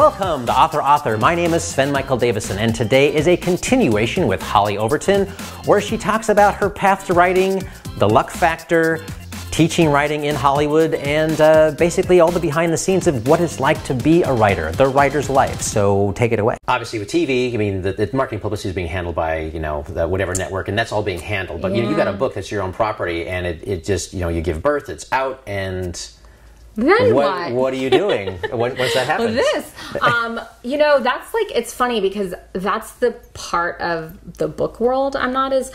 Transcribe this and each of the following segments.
Welcome to Author. My name is Sven Michael Davison, and today is a continuation with Hollie Overton, where she talks about her path to writing, the luck factor, teaching writing in Hollywood, and basically all the behind the scenes of what it's like to be a writer, the writer's life. So take it away. Obviously with TV, I mean, the marketing publicity is being handled by, you know, the whatever network, and that's all being handled. But you got a book that's your own property, and it just, you know, you give birth, it's out, and then what are you doing? Once that happens? You know, that's like, it's funny because that's the part of the book world I'm not as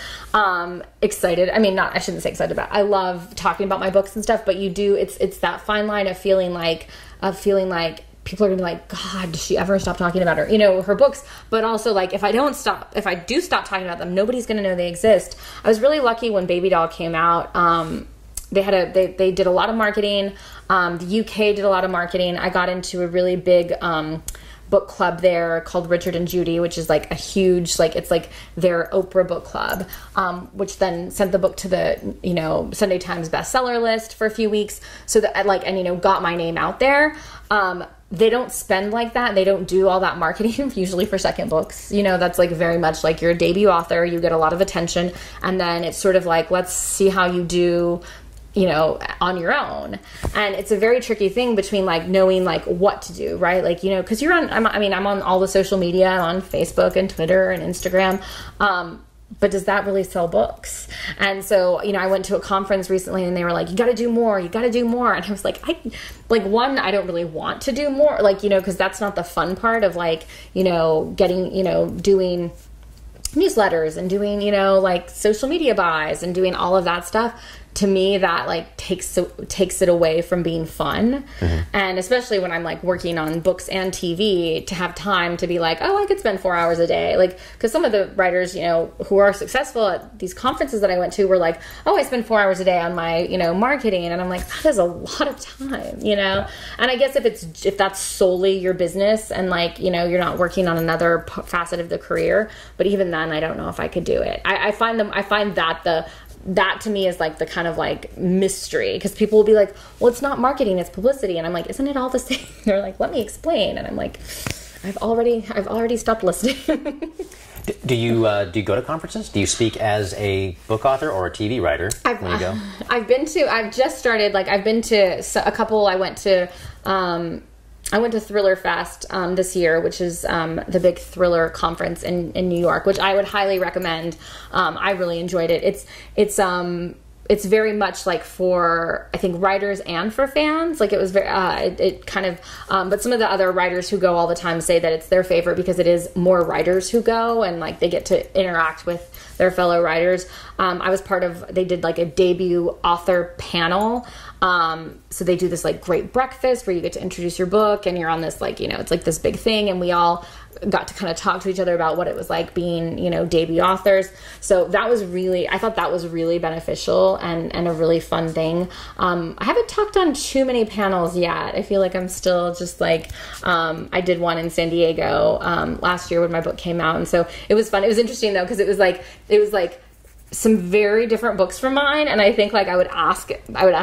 excited. I mean, I shouldn't say excited about. I love talking about my books and stuff, but you do, it's that fine line of feeling like people are gonna be like, God, does she ever stop talking about her, you know, her books? But also, like, if I do stop talking about them, nobody's gonna know they exist. I was really lucky when Baby Doll came out. They did a lot of marketing. The UK did a lot of marketing. I got into a really big book club there called Richard and Judy, which is like a huge, like, it's like their Oprah book club, which then sent the book to the, you know, Sunday Times bestseller list for a few weeks. So that I you know, got my name out there. They don't spend like that. They don't do all that marketing usually for second books. You know, that's like very much like you're a debut author, you get a lot of attention, and then it's sort of like, let's see how you do, you know, on your own. And it's a very tricky thing between like knowing like what to do, right? Like, you know, because you're on, I'm on all the social media, on Facebook and Twitter and Instagram. But does that really sell books? And so, you know, I went to a conference recently and they were like, you got to do more. You got to do more. And I was like, I don't really want to do more. Like, you know, because that's not the fun part of like, you know, getting, you know, doing newsletters and doing, you know, like social media buys and doing all of that stuff. To me, that like takes it away from being fun. Mm-hmm. And especially when I'm like working on books and TV, to have time to be like, oh, I could spend 4 hours a day. Like, because some of the writers, you know, who are successful at these conferences that I went to were like, oh, I spend 4 hours a day on my, you know, marketing. And I'm like, that is a lot of time, you know? And I guess if that's solely your business and like, you know, you're not working on another facet of the career, but even then, I don't know if I could do it. I find that to me is like the kind of like mystery, because people will be like, well, it's not marketing, it's publicity. And I'm like, isn't it all the same? They're like, let me explain. And I'm like, I've already stopped listening. Do you go to conferences? Do you speak as a book author or a TV writer when you go? I've been to a couple. I went to Thriller Fest this year, which is the big thriller conference in New York, which I would highly recommend. I really enjoyed it. It's very much like for, I think, writers and for fans. Like, it was very, but some of the other writers who go all the time say that it's their favorite because it is more writers who go and like they get to interact with their fellow writers. They did like a debut author panel. So they do this like great breakfast where you get to introduce your book and you're on this, like, you know, it's like this big thing, and we all got to kind of talk to each other about what it was like being, you know, debut authors. So I thought that was really beneficial and a really fun thing. I haven't talked on too many panels yet. I feel like I'm still just like, I did one in San Diego, last year when my book came out. And so it was fun. It was interesting though, because it was like some very different books from mine, and I think like I would ask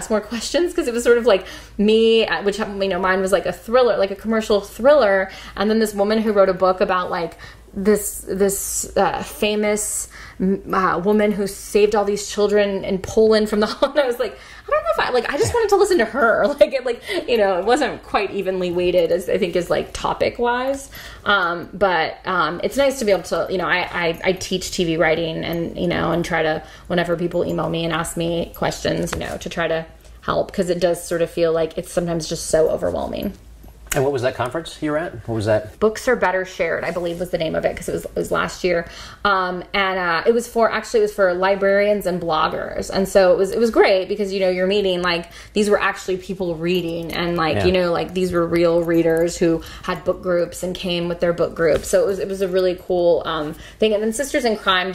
more questions, because it was sort of like me, which, you know, mine was like a thriller, like a commercial thriller, and then this woman who wrote a book about like this famous woman who saved all these children in Poland from the and I was like, I don't know if I just wanted to listen to her. You know, it wasn't quite evenly weighted as I think is like topic wise. But it's nice to be able to, you know, I teach TV writing, and, you know, and try to, whenever people email me and ask me questions, you know, to try to help, because it does sort of feel like it's sometimes just so overwhelming. And what was that conference you were at? What was that? Books Are Better Shared, I believe was the name of it, because it was last year. It was for librarians and bloggers. And so it was great, because, you know, you're meeting, like, these were actually people reading, and like, you know, like these were real readers who had book groups and came with their book group. So it was a really cool thing. And then Sisters in Crime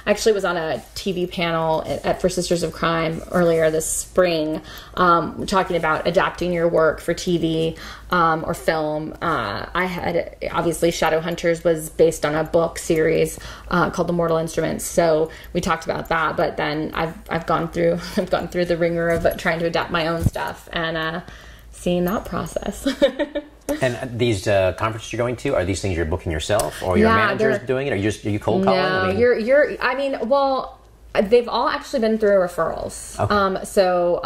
actually was on a TV panel for Sisters of Crime earlier this spring, talking about adapting your work for TV. Or film. I had, obviously, Shadowhunters was based on a book series called The Mortal Instruments, so we talked about that. But then I've gone through the ringer of trying to adapt my own stuff and seeing that process. And these conferences you're going to, are these things you're booking yourself, or your manager's doing it, or are you cold calling? No, well, they've all actually been through referrals. Okay. So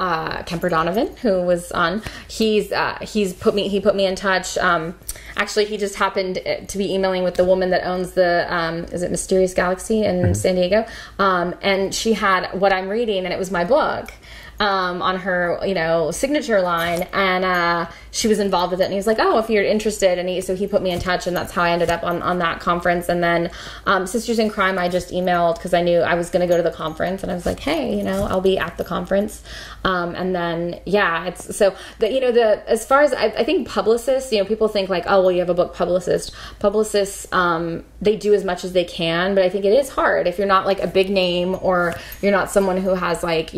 Kemper Donovan, who was on, he put me in touch. Actually, he just happened to be emailing with the woman that owns the is it Mysterious Galaxy in San Diego, and she had what I'm reading, and it was my book. On her, signature line, and she was involved with it, and he was like, oh, if you're interested, and so he put me in touch, and that's how I ended up on that conference. And then Sisters in Crime, I just emailed because I knew I was going to go to the conference, and I was like, hey, I'll be at the conference. And then it's so that as far as I think publicists, people think like, oh, well, you have a book publicist. Publicists, they do as much as they can, but I think it is hard if you're not like a big name, or you're not someone who has like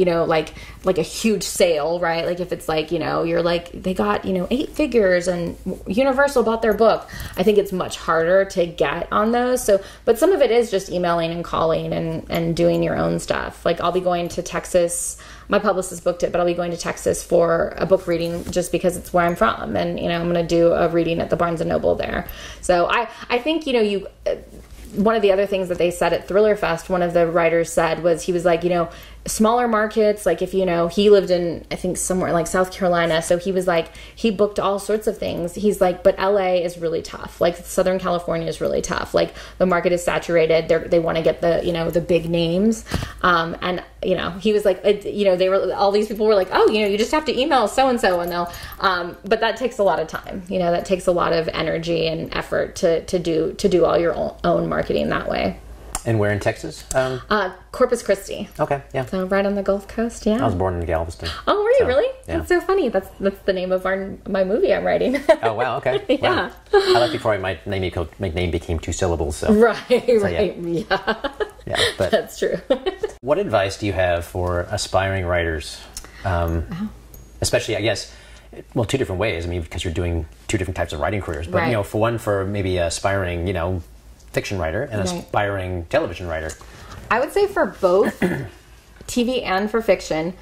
a huge sale, right? Like if it's like, you're like, they got, 8 figures and Universal bought their book. I think it's much harder to get on those. So, but some of it is just emailing and calling and doing your own stuff. Like I'll be going to Texas. My publicist booked it, but I'll be going to Texas for a book reading just because it's where I'm from. And, I'm going to do a reading at the Barnes & Noble there. So I think, one of the other things that they said at Thriller Fest, one of the writers said was, he was like, smaller markets, like if, he lived in, I think somewhere like South Carolina. So he was like, he booked all sorts of things. He's like, but LA is really tough. Like Southern California is really tough. Like the market is saturated. They want to get the, the big names. And, he was like, all these people were like, oh, you just have to email so-and-so and they'll, but that takes a lot of time. That takes a lot of energy and effort to do all your own marketing that way. And where in Texas? Corpus Christi. Okay, yeah. So right on the Gulf Coast, yeah. I was born in Galveston. Oh, were you really? Yeah. That's so funny. That's the name of my movie I'm writing. Oh, wow, okay. Yeah. Wow. I left before my name became 2 syllables. So. Right. Yeah. Yeah, but that's true. What advice do you have for aspiring writers? Especially, I guess, well, 2 different ways. I mean, because you're doing 2 different types of writing careers. But, right. For one, for maybe aspiring, fiction writer and aspiring television writer. I would say for both TV and for fiction,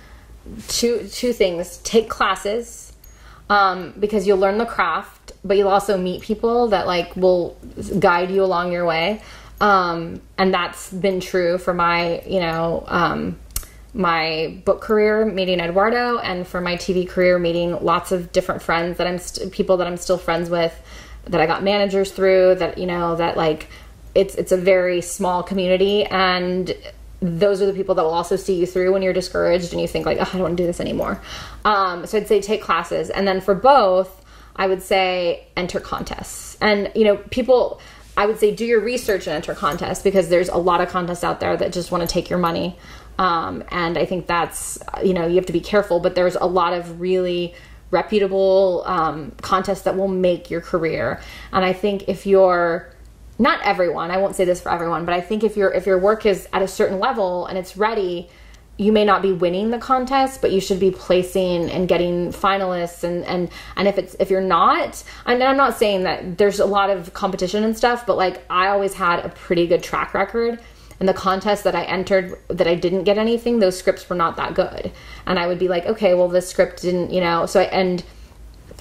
two things. Take classes, because you'll learn the craft, but you'll also meet people that like will guide you along your way. And that's been true for my, my book career, meeting Eduardo, and for my TV career, meeting lots of different friends that people that I'm still friends with, that I got managers through, that, that like, it's a very small community, and those are the people that will also see you through when you're discouraged and you think like, oh, I don't want to do this anymore. So I'd say take classes. And then for both, I would say enter contests. And, I would say do your research and enter contests, because there's a lot of contests out there that just want to take your money. And I think that's, you have to be careful, but there's a lot of really reputable contests that will make your career. And I think if you're, not everyone, I won't say this for everyone, but I think if your work is at a certain level and it's ready, you may not be winning the contest, but you should be placing and getting finalists. And if you're not, and I'm not saying that there's a lot of competition and stuff, but like I always had a pretty good track record. And the contests that I entered that I didn't get anything, those scripts were not that good. And I would be like, okay, well, this script didn't, so and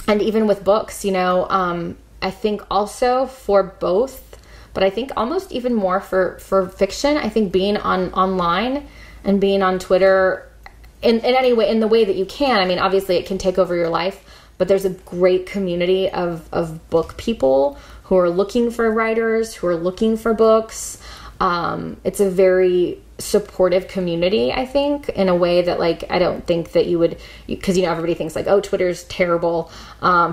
even with books, I think also for both, but I think almost even more for fiction, I think being online and being on Twitter in any way, in the way that you can. I mean, obviously it can take over your life, but there's a great community of book people who are looking for writers, who are looking for books. It's a very supportive community, I think, in a way that like I don't think that you would, because everybody thinks like, oh, Twitter's terrible,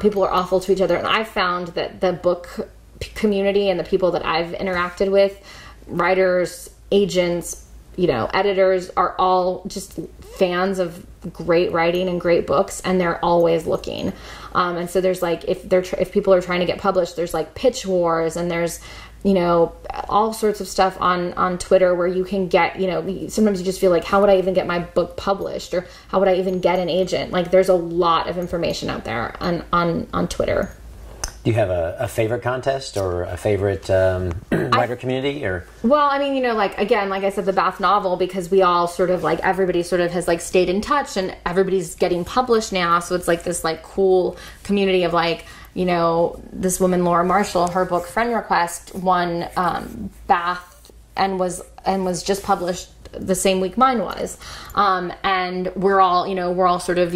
people are awful to each other. And I found that the book community and the people that I've interacted with, writers, agents, editors, are all just fans of great writing and great books, and they're always looking. And so there's like, if people are trying to get published, there's like pitch wars, and there's all sorts of stuff on Twitter where you can get, sometimes you just feel like, how would I even get my book published, or how would I even get an agent? Like there's a lot of information out there on Twitter. Do you have a favorite contest or a favorite writer community? Or well, I mean, like I said, the Bath novel, because we all sort of like, everybody sort of has like stayed in touch, and everybody's getting published now, so it's like this like cool community of like, this woman, Laura Marshall, her book Friend Request won Bath and was just published the same week mine was. And we're all sort of,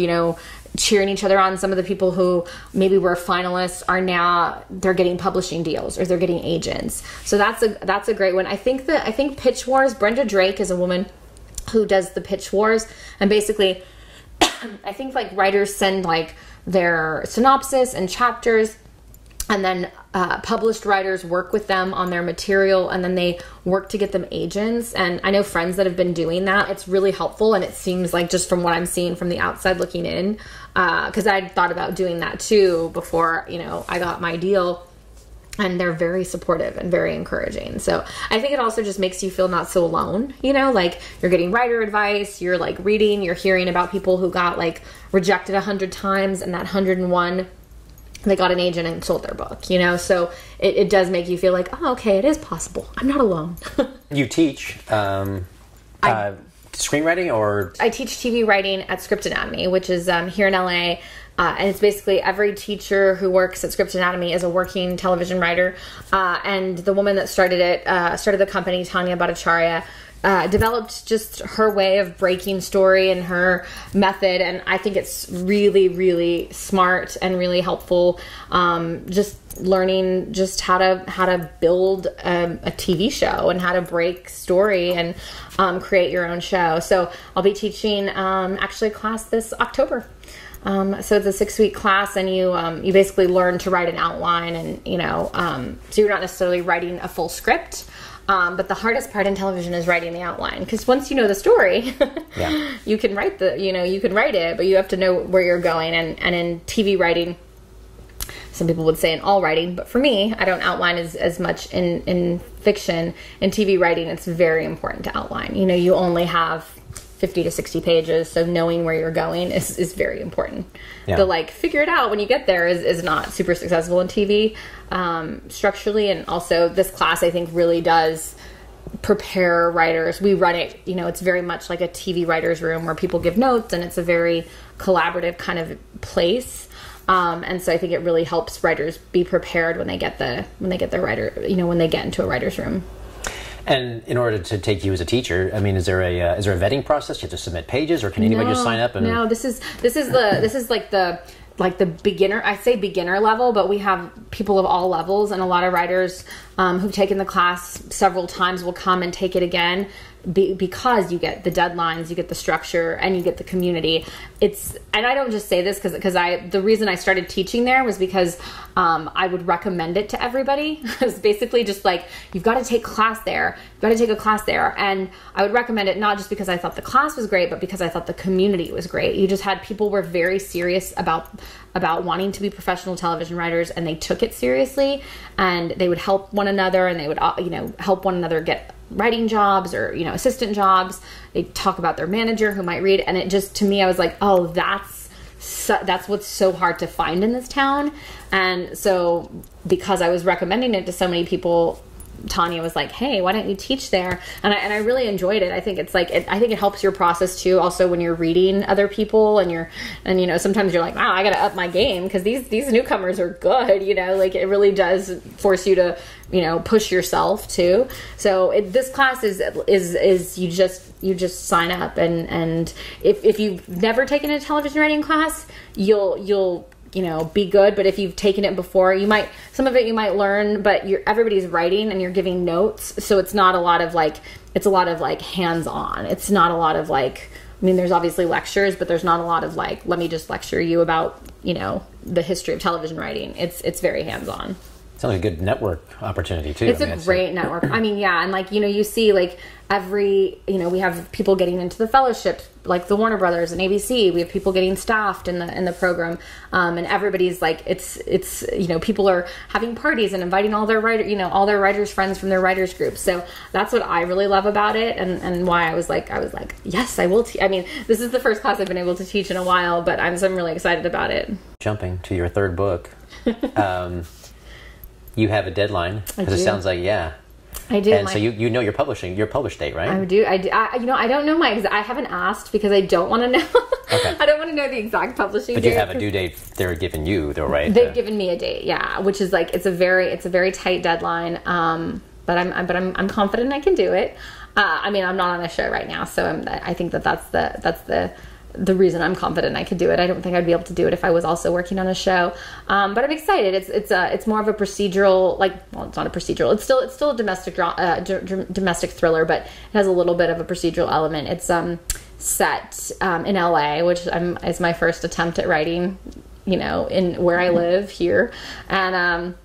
cheering each other on. Some of the people who maybe were finalists are now, they're getting publishing deals or they're getting agents. So that's a great one. I think Pitch Wars, Brenda Drake is a woman who does the Pitch Wars, and basically I think like writers send like their synopsis and chapters, and then published writers work with them on their material, and then they work to get them agents. And I know friends that have been doing that. It's really helpful, and it seems like, just from what I'm seeing from the outside looking in, because I'd thought about doing that too before I got my deal, and they're very supportive and very encouraging. So I think it also just makes you feel not so alone, like you're getting writer advice, you're like reading, you're hearing about people who got like rejected 100 times, and that 101 they got an agent and sold their book, so it does make you feel like, oh, okay, it is possible. I'm not alone. You teach screenwriting, or? I teach TV writing at Script Anatomy, which is here in LA. And it's basically every teacher who works at Script Anatomy is a working television writer. And the woman that started the company, Tanya Bhattacharya, developed just her way of breaking story and her method, and I think it's really, really smart and really helpful. Just learning just how to build a TV show and how to break story and create your own show. So I'll be teaching actually a class this October. So it's a 6-week class, and you basically learn to write an outline, and so you're not necessarily writing a full script. But the hardest part in television is writing the outline, because once you know the story, yeah, you can write it, but you have to know where you're going. And in TV writing, some people would say in all writing, but for me, I don't outline as much in fiction. In TV writing, it's very important to outline. You only have 50 to 60 pages, so knowing where you're going is very important. Yeah. The figure it out when you get there is not super successful in TV structurally. And also this class, I think, really does prepare writers. We run it, it's very much like a TV writer's room where people give notes, and it's a very collaborative kind of place. And so I think it really helps writers be prepared when they get when they get into a writer's room. And in order to take you as a teacher, I mean, is there a vetting process? You have to submit pages, or can anybody just sign up? No, this is like the beginner. I say beginner level, but we have people of all levels, and a lot of writers who've taken the class several times will come and take it again. Because you get the deadlines, you get the structure, and you get the community. And I don't just say this because the reason I started teaching there was because I would recommend it to everybody. It's basically just like, you've got to take class there. You've got to take a class there. And I would recommend it not just because I thought the class was great, but because I thought the community was great. You just had people were very serious about wanting to be professional television writers, and they took it seriously, and they would help one another, and they would help one another get writing jobs or assistant jobs. They talk about their manager who might read, and it just, to me, I was like, oh, that's what's so hard to find in this town. And so because I was recommending it to so many people, Tanya was like, hey, why don't you teach there? And I really enjoyed it. I think it's like, I think it helps your process too. Also, when you're reading other people and sometimes you're like, wow, I got to up my game because these newcomers are good, it really does force you to, push yourself too. So this class is you just sign up, and if you've never taken a television writing class, you'll be good. But if you've taken it before, some of it you might learn, but everybody's writing and you're giving notes. So it's not a lot of it's a lot of hands-on. It's not a lot of there's obviously lectures, but there's not a lot of let me just lecture you about, the history of television writing. It's very hands-on. Sounds like a good network opportunity too. It's a great network. I mean, yeah. And you see we have people getting into the fellowship, like the Warner Brothers and ABC. We have people getting staffed in the program. And everybody's it's people are having parties and inviting all their writers friends from their writers groups. So that's what I really love about it. And why I was like, yes, I will. I mean, this is the first class I've been able to teach in a while, but I'm really excited about it. Jumping to your third book. You have a deadline, because it sounds like, yeah. I do. And so you know your publish date, right? I do. I don't know I haven't asked because I don't want to know. Okay. I don't want to know the exact publishing But date. you have a due date they're giving you, though, right? They've given me a date, yeah, which is like it's a very tight deadline. But I'm confident I can do it. I mean, I'm not on a show right now, so I think that's the reason I'm confident I could do it. I don't think I'd be able to do it if I was also working on a show. But I'm excited. It's more of a procedural, it's not a procedural. It's still a domestic thriller, but it has a little bit of a procedural element. It's set in LA, which is my first attempt at writing, in where I live here, and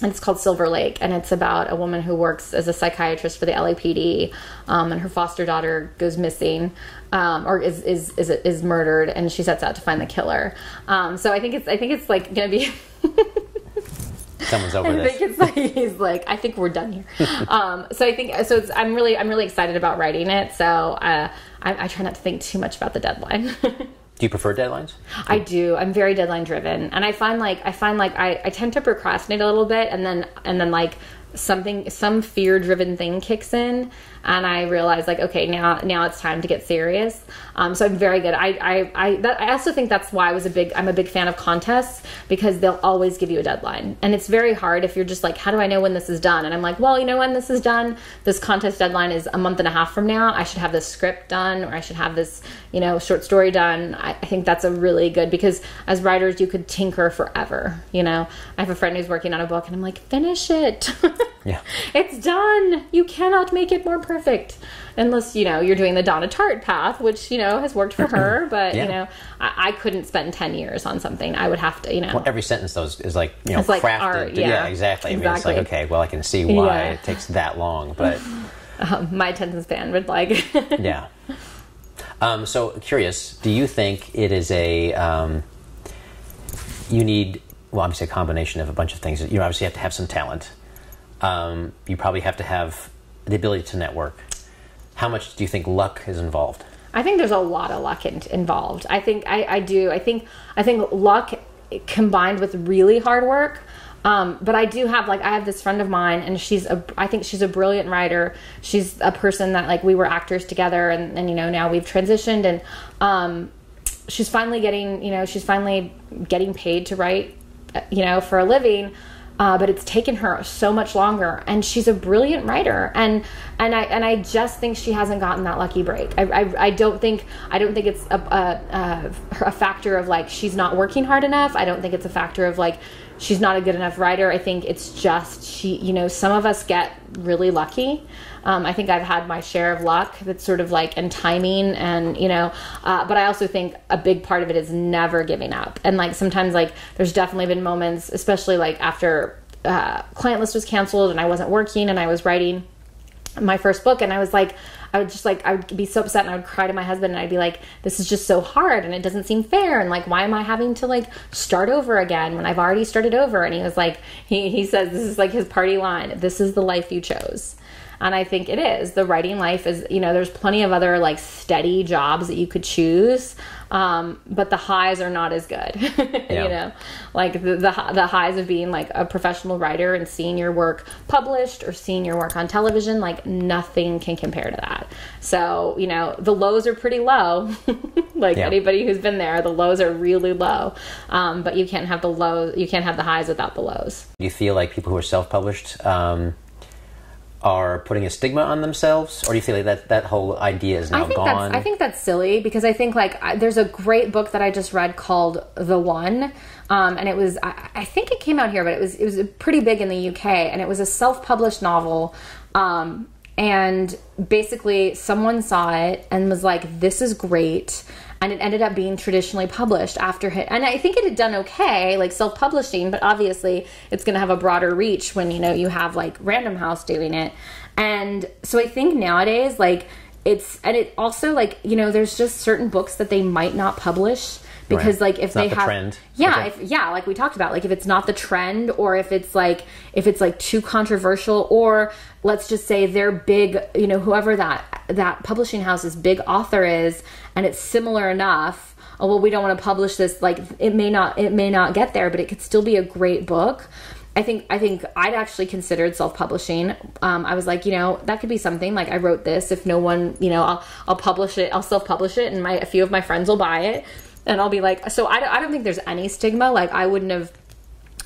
it's called Silver Lake, and it's about a woman who works as a psychiatrist for the LAPD, and her foster daughter goes missing, or is murdered, and she sets out to find the killer. So I think it's like gonna be. Someone's over this. I think it's like he's like, I think we're done here. I'm really excited about writing it. So I try not to think too much about the deadline. Do you prefer deadlines? I do. I'm very deadline driven, and I find like I tend to procrastinate a little bit, and then like some fear driven thing kicks in, and I realize like, okay, now it's time to get serious. So I'm very good. I also think that's why I'm a big fan of contests, because they'll always give you a deadline, and it's very hard if you're just like, how do I know when this is done? And I'm like, well, when this is done, this contest deadline is a month and a half from now. I should have this script done, or I should have this short story done. I think that's a really good, because as writers you could tinker forever. I have a friend who's working on a book, and I'm like, finish it. Yeah, it's done. You cannot make it more perfect unless you're doing the Donna Tartt path, which has worked for her, but yeah. I couldn't spend 10 years on something. I would have to well, every sentence though is like it's like crafted. art, yeah, exactly. I mean, it's like, okay, well, I can see why it takes that long, but my attention span would like yeah. So curious, do you think it is you need, well, obviously a combination of a bunch of things. You obviously have to have some talent. You probably have to have the ability to network. How much do you think luck is involved? I think there's a lot of luck involved. I think I do. I think luck combined with really hard work. But I do have I have this friend of mine, and I think she's a brilliant writer. She's a person that we were actors together, and now we've transitioned, and she's finally getting paid to write, for a living. But it's taken her so much longer, and she's a brilliant writer, and I just think she hasn't gotten that lucky break. I don't think it's a factor of she's not working hard enough. I don't think it's a factor of she's not a good enough writer. I think it's just some of us get really lucky. I think I've had my share of luck that's sort of and timing, and but I also think a big part of it is never giving up. And sometimes there's definitely been moments, especially after Client List was canceled and I wasn't working and I was writing my first book, and I would be so upset, and I would cry to my husband, and I'd be like, this is just so hard, and it doesn't seem fair, and why am I having to start over again when I've already started over? And he was like, he says, this is his party line, this is the life you chose. And I think it is. The writing life is, there's plenty of other steady jobs that you could choose. But the highs are not as good, Yeah. the highs of being a professional writer and seeing your work published or seeing your work on television, nothing can compare to that. So, the lows are pretty low. Yeah. Anybody who's been there, the lows are really low. But you can't have the highs without the lows. Do you feel like people who are self-published, are putting a stigma on themselves, or do you feel that whole idea is now gone? I think that's silly, because I think there's a great book that I just read called The One, and it was I think it came out here, but it was pretty big in the UK, and it was a self-published novel, and basically someone saw it and was like, this is great. And it ended up being traditionally published after it. And I think it had done okay, self-publishing, but obviously it's going to have a broader reach when, you have Random House doing it. And so I think nowadays, it also there's just certain books that they might not publish. Because right. if it's they not the have, trend. yeah, okay. Like we talked about, if it's not the trend, or if it's too controversial, or let's just say they're big, whoever that publishing house's big author is, and it's similar enough. Oh well, we don't want to publish this. It may not get there, but it could still be a great book. think I'd actually considered self-publishing. I was like, that could be something. Like, I wrote this. If no one, I'll publish it. I'll self-publish it, and a few of my friends will buy it, and I'll be like. So I don't think there's any stigma. Like, I wouldn't have.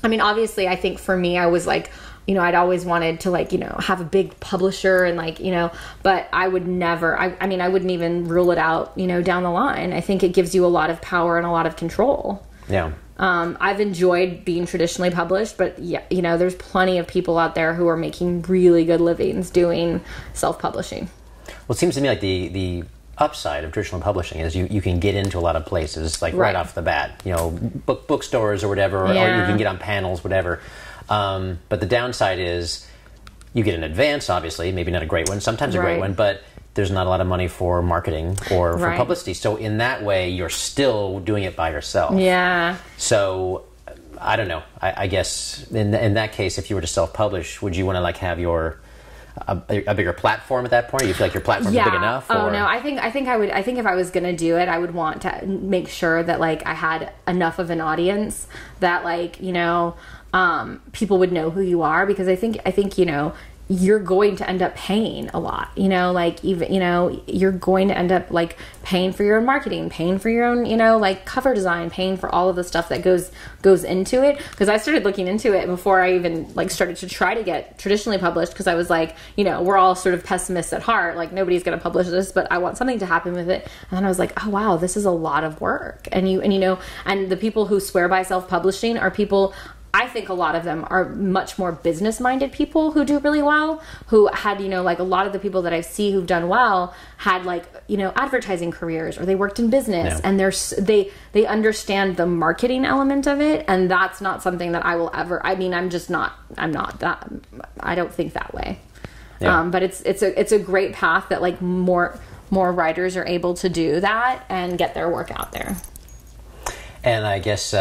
I mean, obviously, I think for me, I was like, I'd always wanted to have a big publisher and but I would never. I mean, I wouldn't even rule it out. Down the line. I think it gives you a lot of power and a lot of control. Yeah. I've enjoyed being traditionally published, but there's plenty of people out there who are making really good livings doing self-publishing. Well, it seems to me like the upside of traditional publishing is you can get into a lot of places, right off the bat, bookstores or whatever, or you can get on panels, whatever. But the downside is you get an advance, obviously, maybe not a great one, sometimes a great one, but there's not a lot of money for marketing or for publicity. So in that way, you're still doing it by yourself. Yeah. So I don't know. I guess in that case, if you were to self-publish, would you want to have a bigger platform at that point? Do you feel like your platform is big enough? Oh no, I think I would. I think if I was going to do it, I would want to make sure that I had enough of an audience that people would know who you are, because I think you're going to end up paying a lot, you're going to end up paying for your own marketing, paying for your own, cover design, paying for all of the stuff that goes into it. Because I started looking into it before I even started to try to get traditionally published, because I was we're all sort of pessimists at heart, nobody's going to publish this, but I want something to happen with it. And then I was like, oh wow, this is a lot of work. And the people who swear by self-publishing are people, I think a lot of them are much more business-minded people who do really well, who had, a lot of the people that I see who've done well had advertising careers, or they worked in business, and they understand the marketing element of it. And that's not something that I will ever, I'm not that, I don't think that way. Yeah. But it's a great path that more writers are able to do that and get their work out there. And I guess,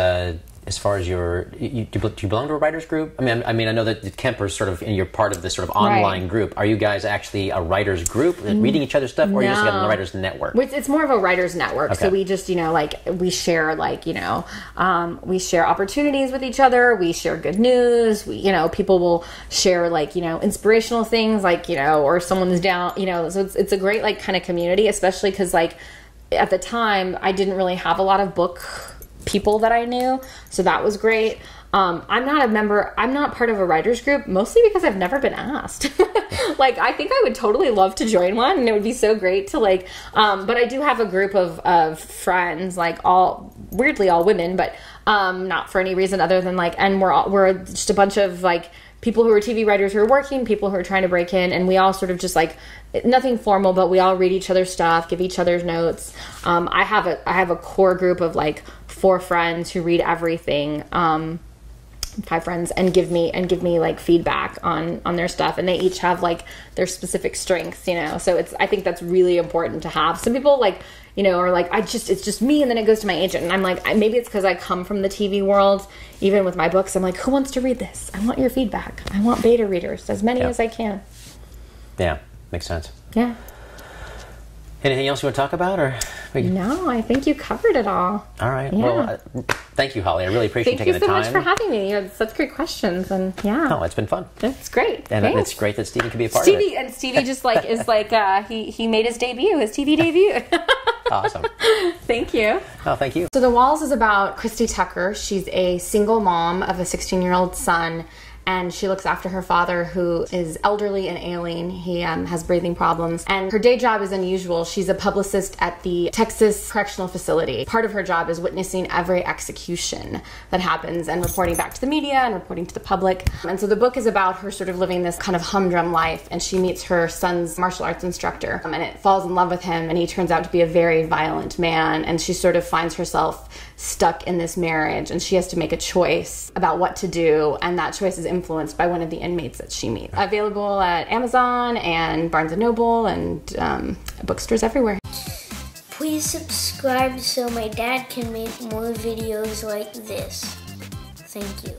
as far as do you belong to a writers group? I mean, I know that Kemper's sort of, and you're part of this sort of online group. Are you guys actually a writers group, reading each other's stuff, or are you just a writers network? It's more of a writers network. Okay. So we just, we share, we share opportunities with each other. We share good news. We, people will share inspirational things, or someone's down, so it's a great kind of community, especially because at the time I didn't really have a lot of book people that I knew, so that was great. I'm not a member, I'm not part of a writers group, mostly because I've never been asked. I think I would totally love to join one, and it would be so great to but I do have a group of friends, all weirdly all women, but not for any reason other than and we're just a bunch of people who are TV writers who are working, people who are trying to break in, and we all sort of just nothing formal, but we all read each other's stuff, give each other's notes. I have a core group of 4 friends who read everything, 5 friends, and give me feedback on their stuff, and they each have their specific strengths, so I think that's really important to have. Some people are it's just me, and then it goes to my agent, and I'm maybe it's because I come from the TV world. Even with my books, I'm who wants to read this? I want your feedback. I want beta readers, as many as I can. Yeah, makes sense. Yeah. Anything else you want to talk about, or? No, I think you covered it all. All right. Yeah. Well, thank you, Holly. I really appreciate taking the time. Thank you so much for having me. You had such great questions, and No, it's been fun. It's great. And Thanks. It's great that Stevie could be a part of it. And Stevie just he made his TV debut. Awesome. Thank you. Oh, thank you. So The Walls is about Christy Tucker. She's a single mom of a 16-year-old son, and she looks after her father, who is elderly and ailing. He has breathing problems, and her day job is unusual. She's a publicist at the Texas Correctional Facility. Part of her job is witnessing every execution that happens and reporting back to the media and reporting to the public. And so the book is about her sort of living this kind of humdrum life, and she meets her son's martial arts instructor, and it falls in love with him, and he turns out to be a very violent man, and she sort of finds herself stuck in this marriage, and she has to make a choice about what to do, and that choice is influenced by one of the inmates that she meets. Available at Amazon and Barnes & Noble and bookstores everywhere. Please subscribe so my dad can make more videos like this. Thank you.